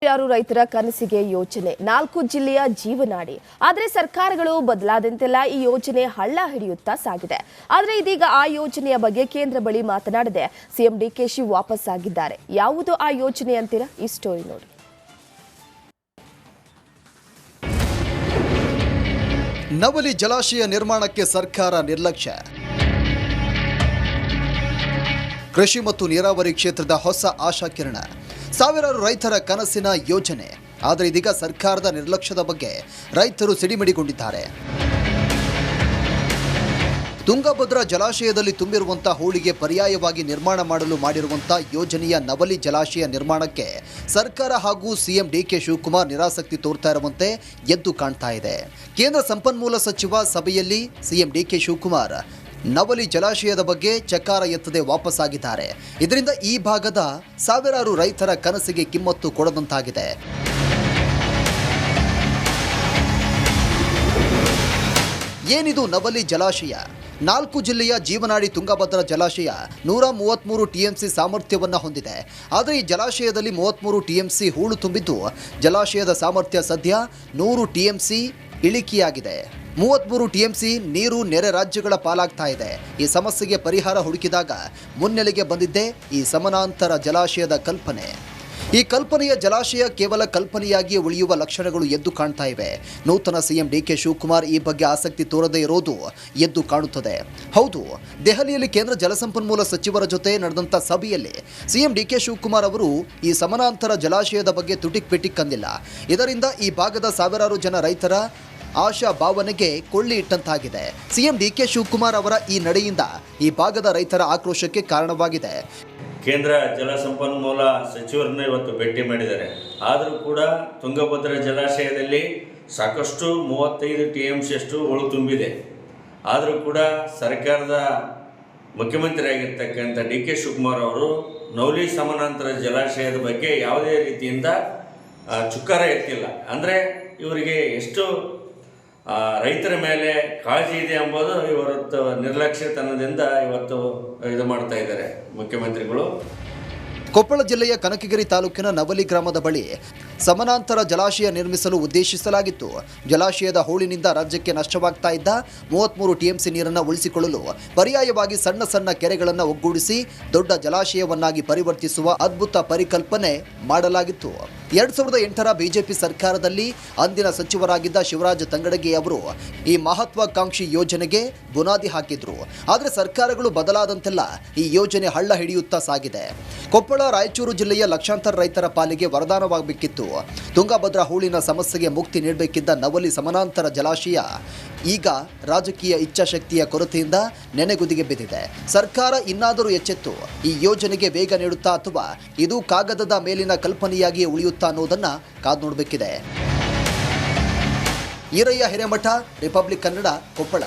ಸಾವಿರಾರು ರೈತರ ಕನಸಿಗೆ ಯೋಜನೆ 4 ಜಿಲ್ಲೆಯ ಜೀವನಾಡಿ. ಆದರೆ ಸರ್ಕಾರಗಳು ಬದಲಾದಂತೆಲ್ಲ ಈ ಯೋಜನೆ ಹಳ್ಳ ಹಿಡಿಯುತ್ತಾ ಸಾಗಿದೆ. ಆದರೆ ಇದೀಗ ಆ ಯೋಜನೆಯ ಬಗ್ಗೆ ಕೇಂದ್ರ ಬಳಿ ಮಾತನಾಡದೆ ಸಿಎಂ ಡಿಕೆಶಿ ವಾಪಸ್ ಆಗಿದ್ದಾರೆ. ಯಾವುದು ಆ ಯೋಜನೆ ಅಂತೀರಾ? ಈ ಸ್ಟೋರಿ ನೋಡಿ. ನವಲಿ ಜಲಾಶಯ ನಿರ್ಮಾಣಕ್ಕೆ ಸರ್ಕಾರ ನಿರ್ಲಕ್ಷ್ಯ. ಕೃಷಿ ಮತ್ತು ನೀರಾವರಿ ಕ್ಷೇತ್ರದ ಹೊಸ ಆಶಾಕಿರಣ, ಸಾವಿರಾರು ರೈತರ ಕನಸಿನ ಯೋಜನೆ. ಆದರೆ ಇದೀಗ ಸರ್ಕಾರದ ನಿರ್ಲಕ್ಷ್ಯದ ಬಗ್ಗೆ ರೈತರು ಸಿಡಿಮಿಡಿಗೊಂಡಿದ್ದಾರೆ. ತುಂಗಭದ್ರಾ ಜಲಾಶಯದಲ್ಲಿ ತುಂಬಿರುವಂತಹ ಹೂಳಿಗೆ ಪರ್ಯಾಯವಾಗಿ ನಿರ್ಮಾಣ ಮಾಡಲು ಮಾಡಿರುವಂತಹ ಯೋಜನೆಯ ನವಲಿ ಜಲಾಶಯ ನಿರ್ಮಾಣಕ್ಕೆ ಸರ್ಕಾರ ಹಾಗೂ ಸಿಎಂ ಡಿಕೆ ಶಿವಕುಮಾರ್ ನಿರಾಸಕ್ತಿ ತೋರ್ತಾ ಇರುವಂತೆ ಎದ್ದು ಕಾಣ್ತಾ ಇದೆ. ಕೇಂದ್ರ ಸಂಪನ್ಮೂಲ ಸಚಿವ ಸಭೆಯಲ್ಲಿ ಸಿಎಂ ಡಿಕೆ ಶಿವಕುಮಾರ್ ನವಲಿ ಜಲಾಶಯದ ಬಗ್ಗೆ ಚಕಾರ ಎತ್ತದೆ ವಾಪಸ್ಸಾಗಿದ್ದಾರೆ. ಇದರಿಂದ ಈ ಭಾಗದ ಸಾವಿರಾರು ರೈತರ ಕನಸಿಗೆ ಕಿಮ್ಮತ್ತು ಕೊಡದಂತಾಗಿದೆ. ಏನಿದು ನವಲಿ ಜಲಾಶಯ? 4 ಜಿಲ್ಲೆಯ ಜೀವನಾಡಿ ತುಂಗಭದ್ರಾ ಜಲಾಶಯ 133 ಟಿಎಂಸಿ ಸಾಮರ್ಥ್ಯವನ್ನು ಹೊಂದಿದೆ. ಆದರೆ ಈ ಜಲಾಶಯದಲ್ಲಿ 33 ಟಿಎಂಸಿ ಹೂಳು ತುಂಬಿದ್ದು ಜಲಾಶಯದ ಸಾಮರ್ಥ್ಯ ಸದ್ಯ 100 ಟಿಎಂಸಿ ಇಳಿಕೆಯಾಗಿದೆ. 33 ಟಿಎಂಸಿ ನೀರು ನೆರೆ ರಾಜ್ಯಗಳ ಪಾಲಾಗ್ತಾ ಇದೆ. ಈ ಸಮಸ್ಯೆಗೆ ಪರಿಹಾರ ಹುಡುಕಿದಾಗ ಮುನ್ನೆಲೆಗೆ ಬಂದಿದ್ದೇ ಈ ಸಮಾನಾಂತರ ಜಲಾಶಯದ ಕಲ್ಪನೆ. ಈ ಕಲ್ಪನೆಯ ಜಲಾಶಯ ಕೇವಲ ಕಲ್ಪನೆಯಾಗಿ ಉಳಿಯುವ ಲಕ್ಷಣಗಳು ಎದ್ದು ಕಾಣ್ತಾ ಇವೆ. ನೂತನ ಸಿಎಂ ಡಿಕೆ ಶಿವಕುಮಾರ್ ಈ ಬಗ್ಗೆ ಆಸಕ್ತಿ ತೋರದೇ ಇರೋದು ಎದ್ದು ಕಾಣುತ್ತದೆ. ಹೌದು, ದೆಹಲಿಯಲ್ಲಿ ಕೇಂದ್ರ ಜಲಸಂಪನ್ಮೂಲ ಸಚಿವರ ಜೊತೆ ನಡೆದಂಥ ಸಭೆಯಲ್ಲಿ ಸಿಎಂ ಡಿಕೆ ಶಿವಕುಮಾರ್ ಅವರು ಈ ಸಮಾನಾಂತರ ಜಲಾಶಯದ ಬಗ್ಗೆ ತುಟಿಕ್ ಪಿಟಿಕ್ ಅಂದಿಲ್ಲ. ಇದರಿಂದ ಈ ಭಾಗದ ಸಾವಿರಾರು ಜನ ರೈತರ ಆಶಾ ಭಾವನೆಗೆ ಕೊಳ್ಳಿ ಇಟ್ಟಂತಾಗಿದೆ. ಸಿಎಂ ಡಿಕೆ ಶಿವಕುಮಾರ್ ಅವರ ಈ ನಡೆಯಿಂದ ಈ ಭಾಗದ ರೈತರ ಆಕ್ರೋಶಕ್ಕೆ ಕಾರಣವಾಗಿದೆ. ಕೇಂದ್ರ ಜಲಸಂಪನ್ಮೂಲ ಸಚಿವರನ್ನ ಇವತ್ತು ಭೇಟಿ ಮಾಡಿದ್ದಾರೆ. ಆದರೂ ಕೂಡ ತುಂಗಭದ್ರಾ ಜಲಾಶಯದಲ್ಲಿ ಸಾಕಷ್ಟು 35 ಟಿಎಂಸಿ ಅಷ್ಟು ಹೂಳು ತುಂಬಿದೆ. ಆದರೂ ಕೂಡ ಸರ್ಕಾರದ ಮುಖ್ಯಮಂತ್ರಿಯಾಗಿರ್ತಕ್ಕಂಥ ಡಿ ಕೆ ಶಿವಕುಮಾರ್ ಅವರು ನವಲಿ ಸಮಾನಾಂತರ ಜಲಾಶಯದ ಬಗ್ಗೆ ಯಾವುದೇ ರೀತಿಯಿಂದ ಚುಕ್ಕಾರ ಎತ್ತಿಲ್ಲ. ಅಂದರೆ ಇವರಿಗೆ ಎಷ್ಟು ರೈತರ ಮೇಲೆ ಕಾಳಜಿ ಇದೆ ಎಂಬುದು ಇವತ್ತು ನಿರ್ಲಕ್ಷ್ಯತನದಿಂದ ಇವತ್ತು ಇದು ಮಾಡ್ತಾ ಇದ್ದಾರೆ ಮುಖ್ಯಮಂತ್ರಿಗಳು. ಕೊಪ್ಪಳ ಜಿಲ್ಲೆಯ ಕನಕಗಿರಿ ತಾಲೂಕಿನ ನವಲಿ ಗ್ರಾಮದ ಬಳಿ ಸಮಾನಾಂತರ ಜಲಾಶಯ ನಿರ್ಮಿಸಲು ಉದ್ದೇಶಿಸಲಾಗಿತ್ತು. ಜಲಾಶಯದ ಹೂಳಿನಿಂದ ರಾಜ್ಯಕ್ಕೆ ನಷ್ಟವಾಗ್ತಾ ಇದ್ದ 33 ಟಿಎಂಸಿ ನೀರನ್ನು ಉಳಿಸಿಕೊಳ್ಳಲು ಪರ್ಯಾಯವಾಗಿ ಸಣ್ಣ ಸಣ್ಣ ಕೆರೆಗಳನ್ನು ಒಗ್ಗೂಡಿಸಿ ದೊಡ್ಡ ಜಲಾಶಯವನ್ನಾಗಿ ಪರಿವರ್ತಿಸುವ ಅದ್ಭುತ ಪರಿಕಲ್ಪನೆ ಮಾಡಲಾಗಿತ್ತು. 2008ರ ಬಿಜೆಪಿ ಸರ್ಕಾರದಲ್ಲಿ ಅಂದಿನ ಸಚಿವರಾಗಿದ್ದ ಶಿವರಾಜ ತಂಗಡಗಿ ಅವರು ಈ ಮಹತ್ವಾಕಾಂಕ್ಷಿ ಯೋಜನೆಗೆ ಬುನಾದಿ ಹಾಕಿದ್ರು. ಆದರೆ ಸರ್ಕಾರಗಳು ಬದಲಾದಂತೆಲ್ಲ ಈ ಯೋಜನೆ ಹಳ್ಳ ಹಿಡಿಯುತ್ತಾ ಸಾಗಿದೆ. ಕೊಪ್ಪಳ, ರಾಯಚೂರು ಜಿಲ್ಲೆಯ ಲಕ್ಷಾಂತರ ರೈತರ ಪಾಲಿಗೆ ವರದಾನವಾಗಬೇಕಿತ್ತು. ತುಂಗಭದ್ರಾ ಹೂಳಿನ ಸಮಸ್ಯೆಗೆ ಮುಕ್ತಿ ನೀಡಬೇಕಿದ್ದ ನವಲಿ ಸಮಾನಾಂತರ ಜಲಾಶಯ ಈಗ ರಾಜಕೀಯ ಇಚ್ಛಾಶಕ್ತಿಯ ಕೊರತೆಯಿಂದ ನೆನೆಗುದಿಗೆ ಬಿದ್ದಿದೆ. ಸರ್ಕಾರ ಇನ್ನಾದರೂ ಎಚ್ಚೆತ್ತು ಈ ಯೋಜನೆಗೆ ವೇಗ ನೀಡುತ್ತಾ ಅಥವಾ ಇದು ಕಾಗದದ ಮೇಲಿನ ಕಲ್ಪನೆಯಾಗಿ ಉಳಿಯುತ್ತಾ ಅನ್ನೋದನ್ನ ಕಾದು ನೋಡಬೇಕಿದೆ. ಈರಯ್ಯ ಹಿರೇಮಠ, ರಿಪಬ್ಲಿಕ್ ಕನ್ನಡ, ಕೊಪ್ಪಳ.